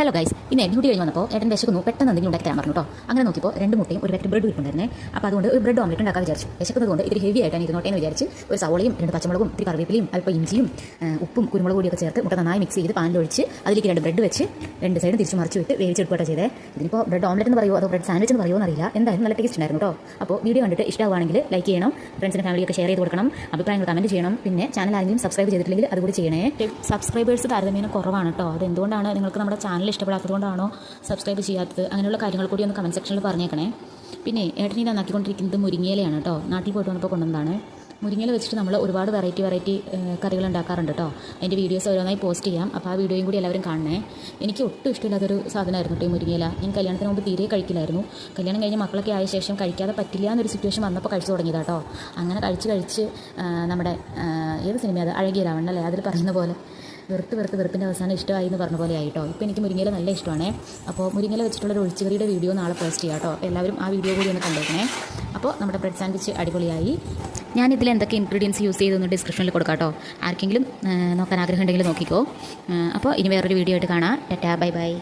Hello guys, ഇന്ന് duty കഴിഞ്ഞ് വന്നപ്പോൾ ഏട്ടൻ വിശക്കുന്നു, പെട്ടെന്ന് എന്തെങ്കിലും ഉണ്ടാക്കി തരാൻ പറഞ്ഞു കേട്ടോ. അങ്ങനെ നോക്കിയപ്പോൾ 2 മുട്ടയും ഒരു പാക്കറ്റ് ബ്രെഡ് ഇരിപ്പുണ്ടായിരുന്നേ. അപ്പോൾ അതുകൊണ്ട് ഒരു ബ്രെഡ് ഓംലെറ്റ് ഉണ്ടാക്കാൻ വിചാരിച്ചു. വിശക്കുന്നതുകൊണ്ട് ഇത്തിരി ഹെവി ആയിട്ടാണ് ഇരുന്നോട്ടേന്ന് വിചാരിച്ച് ഒരു സവോളയും 2 പച്ചമുളകും ഇത്തിരി കറിവേപ്പിലയും അല്പം ഇഞ്ചിയും ഉപ്പും കുരുമുളക് പൊടിയൊക്കെ ചേർത്ത് മുട്ട നന്നായി മിക്സ് ചെയ്ത് പാനിലൊഴിച്ച് അതിലേക്ക് 2 ബ്രെഡ് വെച്ച് 2 സൈഡും തിരിച്ച് മറിച്ച് വിട്ട് വേവിച്ചെടുക്കുകയാണ് ചെയ്തേ. ഇതിനിപ്പോൾ ബ്രെഡ് ഓംലെറ്റ് എന്ന് പറയുമോ അതോ ബ്രെഡ് സാൻഡ്വിച്ച് എന്ന് പറയുമോ എന്നറിയില്ല. എന്തായാലും നല്ല ടേസ്റ്റ് ഉണ്ടായിരുന്നു കേട്ടോ. അപ്പോൾ വീഡിയോ കണ്ടിട്ട് ഇഷ്ടമാണെങ്കിൽ ലൈക്ക് ചെയ്യണം, ഫ്രണ്ട്സിനും ഫാമിലിയൊക്കെ ഷെയർ ചെയ്ത് കൊടുക്കണം, അഭിപ്രായങ്ങൾ കമൻറ്റ് ചെയ്യണം. പിന്നെ ചാനൽ ആരെങ്കിലും സബ്സ്ക്രൈബ് ചെയ്തിട്ടില്ലെങ്കിൽ അതുകൂടി ചെയ്യണേ. സബ്സ്ക്രൈബേഴ്സ് താരതമ്യേന കുറവാണ് കേട്ടോ. അത് എന്തുകൊണ്ടാണ്? നിങ്ങൾക്ക് നമ്മുടെ ചാനൽ ഇഷ്ടപ്പെടാത്തതുകൊണ്ടാണോ സബ്സ്ക്രൈബ് ചെയ്യാത്തത്? അങ്ങനെയുള്ള കാര്യങ്ങൾ കൂടി ഒന്ന് കമൻറ്റ് സെക്ഷനിൽ പറഞ്ഞേക്കണേ. പിന്നെ ഏട്ടനെ നന്നാക്കിക്കൊണ്ടിരിക്കുന്നത് മുരിങ്ങയിലയാണ് കേട്ടോ. നാട്ടിൽ പോയിട്ട് വന്നപ്പോൾ കൊണ്ടുവന്നതാണ്. മുരിങ്ങയില വെച്ചിട്ട് നമ്മൾ ഒരുപാട് വെറൈറ്റി കറികൾ ഉണ്ടാക്കാറുണ്ട് കേട്ടോ. അതിൻ്റെ വീഡിയോസ് ഓരോന്നായി പോസ്റ്റ് ചെയ്യാം. അപ്പോൾ ആ വീഡിയോയും കൂടി എല്ലാവരും കാണണേ. എനിക്ക് ഒട്ടും ഇഷ്ടമില്ലാത്തൊരു സാധനമായിരുന്നു കേട്ടോ ഈ മുരിങ്ങയില. ഞാൻ കല്യാണത്തിന് മുമ്പ് തീരെ കഴിക്കില്ലായിരുന്നു. കല്യാണം കഴിഞ്ഞ് മക്കളൊക്കെ ആയ ശേഷം കഴിക്കാതെ പറ്റില്ല എന്നൊരു സിറ്റുവേഷൻ വന്നപ്പോൾ കഴിച്ചു തുടങ്ങിയതാണ് കേട്ടോ. അങ്ങനെ കഴിച്ച് നമ്മുടെ ഏത് സിനിമയാണ് അത്, അഴകിയ രാവണൻ അല്ലേ, അതിൽ പറയുന്ന പോലെ വെറുപ്പിൻ്റെ അവസാനം ഇഷ്ടമായി എന്ന് പറഞ്ഞ പോലെ ആയിട്ടോ. ഇപ്പോൾ എനിക്ക് മുരിങ്ങയില നല്ല ഇഷ്ടമാണ്. അപ്പോൾ മുരിങ്ങയില വെച്ചിട്ടുള്ളൊരു ഒഴിച്ചുകറിയുടെ വീഡിയോ നാളെ പോസ്റ്റ് ചെയ്യാം കേട്ടോ. എല്ലാവരും ആ വീഡിയോ കൂടി ഒന്ന് കണ്ടേക്കണേ. അപ്പോൾ നമ്മുടെ ബ്രെഡ് സാൻഡ്വിച്ച് അടിപൊളിയായി. ഞാനിതിൽ എന്തൊക്കെ ഇൻഗ്രീഡിയൻസ് യൂസ് ചെയ്തൊന്ന് ഡിസ്ക്രിപ്ഷനിൽ കൊടുക്കാം കേട്ടോ. ആർക്കെങ്കിലും നോക്കാൻ ആഗ്രഹം ഉണ്ടെങ്കിൽ നോക്കിക്കോ. അപ്പോൾ ഇനി വേറൊരു വീഡിയോ ആയിട്ട് കാണാം. Tata, bye bye.